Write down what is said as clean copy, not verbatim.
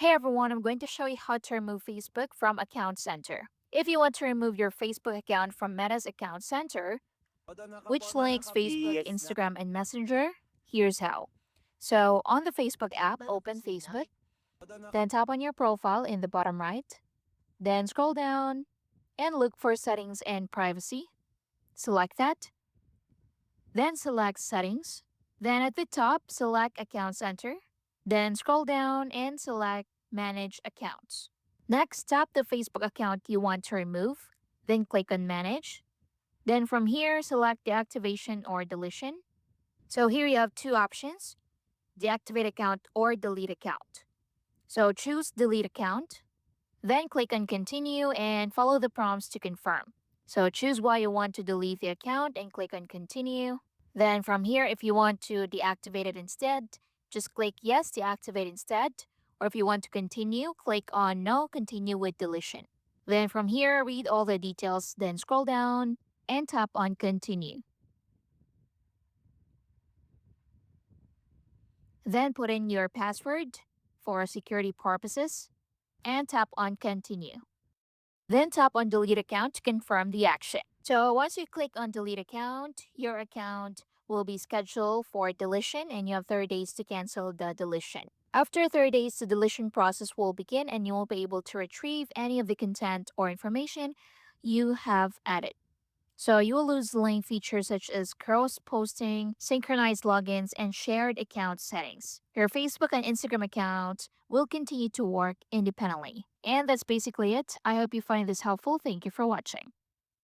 Hey everyone, I'm going to show you how to remove Facebook from Account Center. If you want to remove your Facebook account from Meta's Account Center, which links Facebook, Instagram, and Messenger, here's how. So, on the Facebook app, open Facebook, then tap on your profile in the bottom right, then scroll down and look for Settings and Privacy. Select that, then select Settings. Then at the top, select Account Center, then scroll down and select Manage Accounts. Next, tap the Facebook account you want to remove, then click on Manage. Then from here, select Deactivation or Deletion. So here you have two options, Deactivate Account or Delete Account. So choose Delete Account, then click on Continue and follow the prompts to confirm. So choose why you want to delete the account and click on Continue. Then from here, if you want to deactivate it instead, just click Yes, deactivate instead. Or if you want to continue, click on No, continue with deletion. Then from here, read all the details, then scroll down and tap on Continue. Then put in your password for security purposes and tap on Continue. Then tap on Delete Account to confirm the action. So once you click on Delete Account, your account will be scheduled for deletion and you have 30 days to cancel the deletion. After 30 days, the deletion process will begin and you will be able to retrieve any of the content or information you have added. So you will lose link features such as cross posting, synchronized logins, and shared account settings. Your Facebook and Instagram accounts will continue to work independently. And that's basically it. I hope you find this helpful. Thank you for watching.